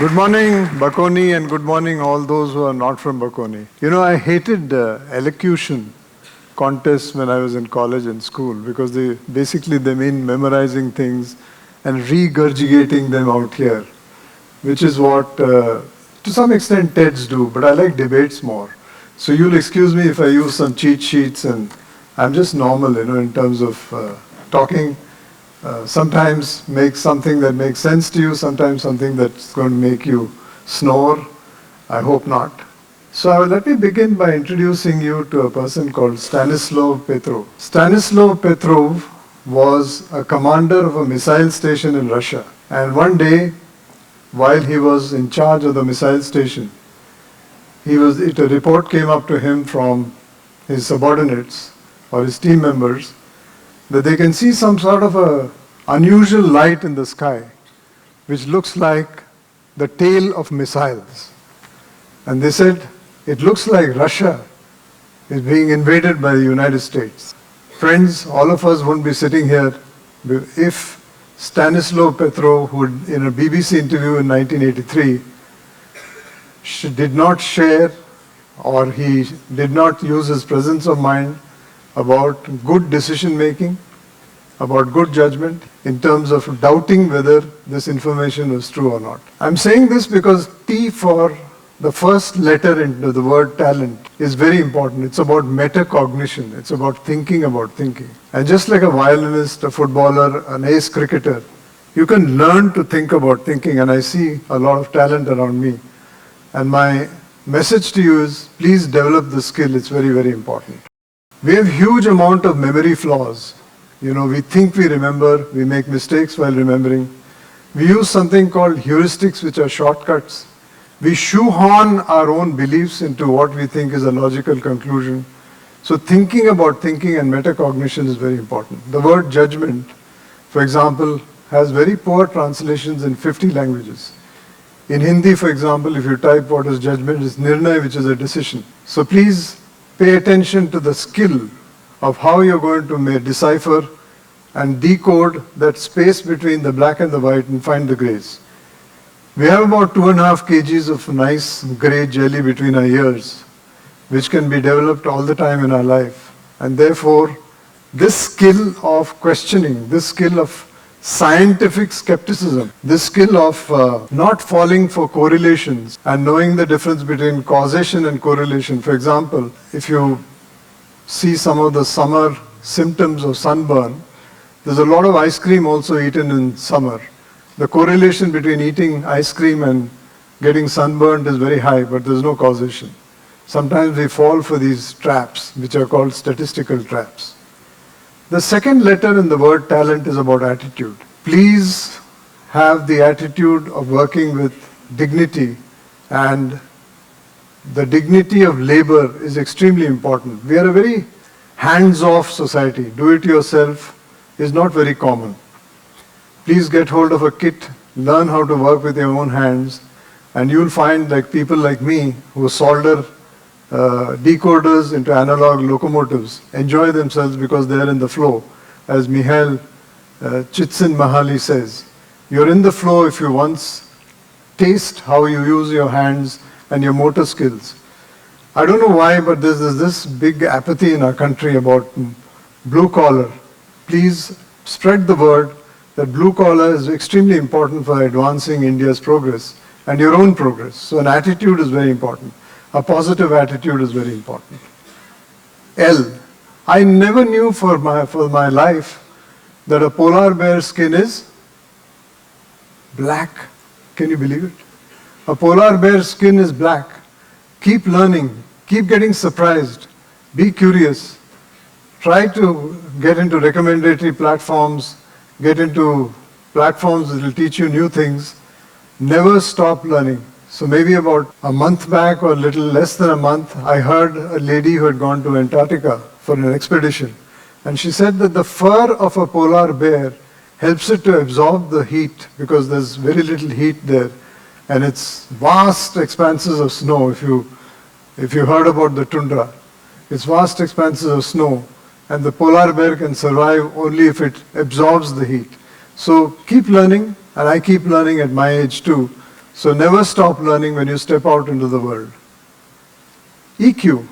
Good morning, Bocconi, and good morning all those who are not from Bocconi. You know, I hated elocution contests when I was in college and school because they mean memorizing things and regurgitating them out here, which is what, to some extent, TEDs do, but I like debates more. So you'll excuse me if I use some cheat sheets, and I'm just normal, in terms of talking. Sometimes make something that makes sense to you, sometimes something that's going to make you snore. I hope not. So let me begin by introducing you to a person called Stanislav Petrov. Stanislav Petrov was a commander of a missile station in Russia. And one day, while he was in charge of the missile station, a report came up to him from his subordinates or his team members that they can see some sort of a unusual light in the sky, which looks like the tail of missiles. And they said, it looks like Russia is being invaded by the United States. Friends, all of us wouldn't be sitting here if Stanislav Petrov, who in a BBC interview in 1983, did not share or he did not use his presence of mind about good decision making, about good judgment in terms of doubting whether this information was true or not. I'm saying this because T for the first letter into the word talent is very important. It's about metacognition. It's about thinking about thinking. And just like a violinist, a footballer, an ace cricketer, you can learn to think about thinking, and I see a lot of talent around me. And my message to you is, please develop the skill. It's very, very important. We have huge amount of memory flaws. We think we remember, we make mistakes while remembering. We use something called heuristics, which are shortcuts. We shoehorn our own beliefs into what we think is a logical conclusion. So thinking about thinking and metacognition is very important. The word judgment, for example, has very poor translations in 50 languages. In Hindi, for example, if you type what is judgment, it's nirnay, which is a decision. So please pay attention to the skill of how you're going to decipher and decode that space between the black and the white and find the grays. We have about 2.5 kgs of nice gray jelly between our ears, which can be developed all the time in our life. And therefore, this skill of questioning, this skill of scientific skepticism, this skill of not falling for correlations and knowing the difference between causation and correlation. For example, if you see some of the summer symptoms of sunburn, there's a lot of ice cream also eaten in summer. The correlation between eating ice cream and getting sunburned is very high, but there's no causation. Sometimes we fall for these traps, which are called statistical traps. The second letter in the word talent is about attitude. Please have the attitude of working with dignity, and the dignity of labor is extremely important. We are a very hands-off society. Do it yourself is not very common. Please get hold of a kit, learn how to work with your own hands, and you'll find people like me who solder decoders into analog locomotives enjoy themselves because they're in the flow. As Mihail Csikszentmihalyi says, you're in the flow if you once taste how you use your hands and your motor skills. I don't know why, but there's this big apathy in our country about blue collar. Please spread the word that blue collar is extremely important for advancing India's progress and your own progress. So an attitude is very important. A positive attitude is very important. L. I never knew for my life that a polar bear's skin is black. Can you believe it? A polar bear's skin is black. Keep learning. Keep getting surprised. Be curious. Try to get into recommendatory platforms. Get into platforms that will teach you new things. Never stop learning. So maybe about a month back or a little less than a month, I heard a lady who had gone to Antarctica for an expedition. And she said that the fur of a polar bear helps it to absorb the heat because there's very little heat there. And it's vast expanses of snow. If you heard about the tundra, it's vast expanses of snow. And the polar bear can survive only if it absorbs the heat. So keep learning, and I keep learning at my age too. So never stop learning when you step out into the world. EQ.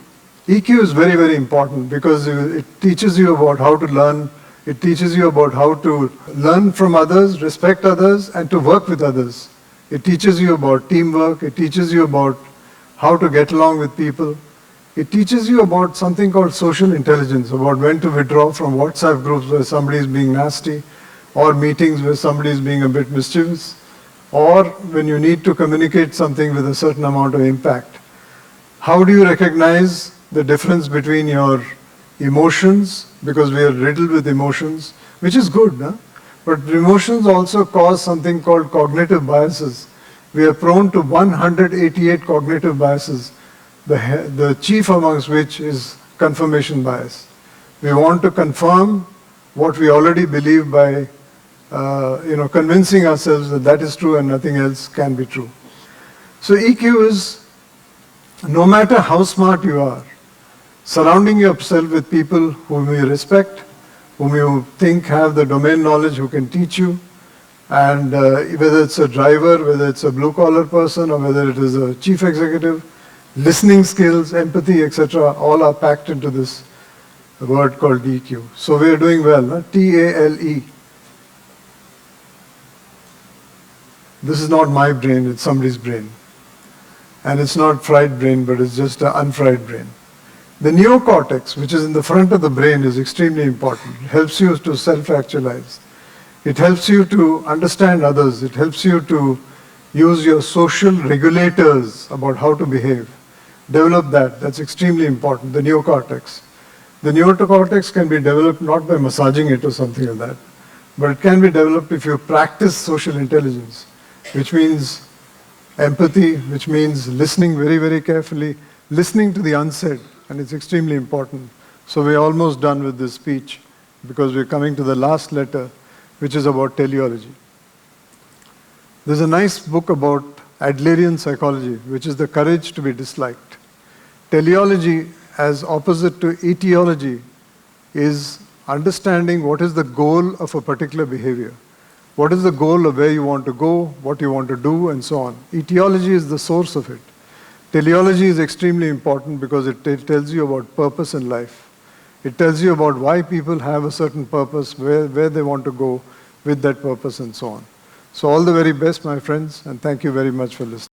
EQ is very, very important because it teaches you about how to learn. It teaches you about how to learn from others, respect others, and to work with others. It teaches you about teamwork. It teaches you about how to get along with people. It teaches you about something called social intelligence, about when to withdraw from WhatsApp groups where somebody is being nasty, or meetings where somebody is being a bit mischievous, or when you need to communicate something with a certain amount of impact. How do you recognize the difference between your emotions, because we are riddled with emotions, which is good, huh? But emotions also cause something called cognitive biases. We are prone to 188 cognitive biases, the chief amongst which is confirmation bias. We want to confirm what we already believe by convincing ourselves that that is true and nothing else can be true. So EQ is, no matter how smart you are, surrounding yourself with people whom you respect, whom you think have the domain knowledge, who can teach you, and whether it's a driver, whether it's a blue-collar person, or whether it is a chief executive, listening skills, empathy, etc., all are packed into this word called EQ. So we are doing well, huh? T-A-L-E. This is not my brain, it's somebody's brain. And it's not fried brain, but it's just an unfried brain. The neocortex, which is in the front of the brain, is extremely important. It helps you to self-actualize. It helps you to understand others. It helps you to use your social regulators about how to behave. Develop that. That's extremely important, the neocortex. The neocortex can be developed not by massaging it or something like that, but it can be developed if you practice social intelligence, which means empathy, which means listening very, very carefully, listening to the unsaid, and it's extremely important. So we're almost done with this speech because we're coming to the last letter, which is about teleology. There's a nice book about Adlerian psychology, which is the courage to be disliked. Teleology, as opposite to etiology, is understanding what is the goal of a particular behavior. What is the goal of where you want to go, what you want to do, and so on. Etiology is the source of it. Teleology is extremely important because it tells you about purpose in life. It tells you about why people have a certain purpose, where they want to go with that purpose, and so on. So all the very best, my friends, and thank you very much for listening.